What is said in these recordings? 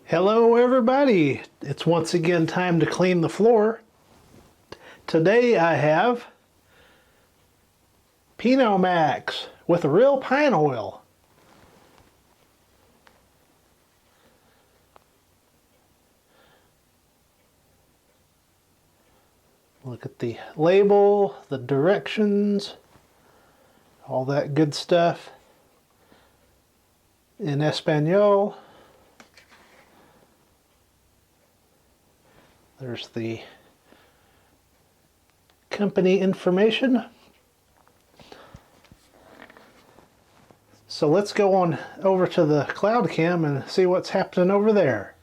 Hello everybody, it's once again time to clean the floor. Today I have Pinomax with real pine oil. Look at the label, the directions, all that good stuff in Espanol. There's the company information. So let's go on over to the cloud cam and see what's happening over there.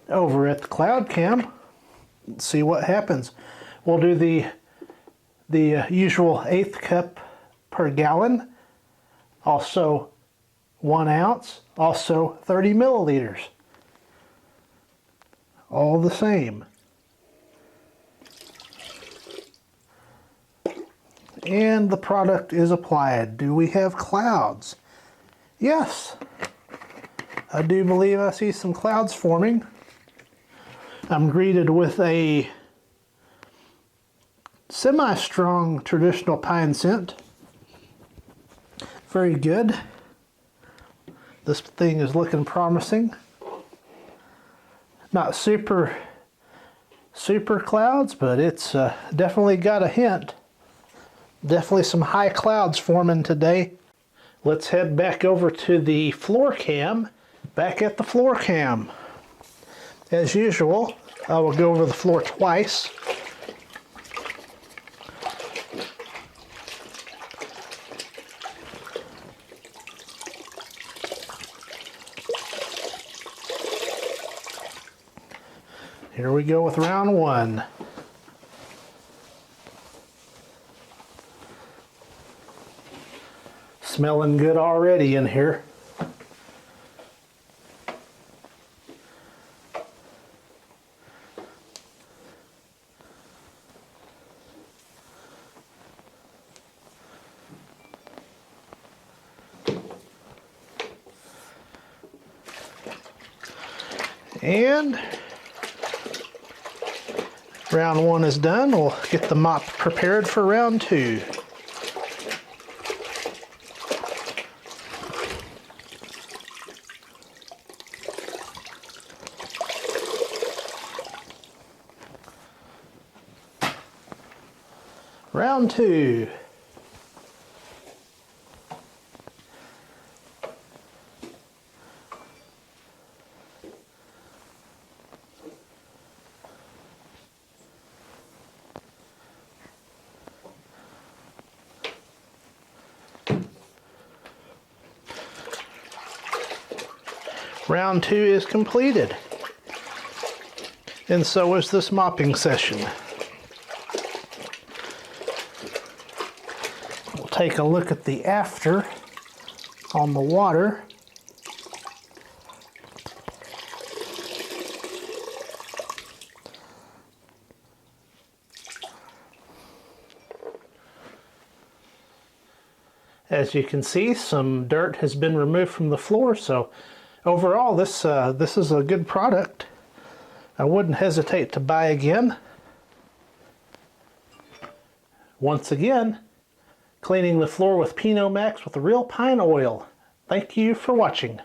Over at the cloud cam, let's see what happens. We'll do the usual 1/8 cup per gallon, also 1 ounce, also 30 milliliters. All the same. And the product is applied. Do we have clouds? Yes. I do believe I see some clouds forming. I'm greeted with a semi-strong traditional pine scent. Very good. This thing is looking promising. Not super clouds, but it's definitely got a hint. Definitely some high clouds forming today. Let's head back over to the floor cam. Back at the floor cam. As usual, I will go over the floor twice. Here we go with round one. Smelling good already in here. And round one is done. We'll get the mop prepared for round two. Round two. Round two is completed. And so is this mopping session. We'll take a look at the after on the water. As you can see, some dirt has been removed from the floor, so overall this is a good product. I wouldn't hesitate to buy again. Once again, cleaning the floor with Pinomax with real pine oil. Thank you for watching.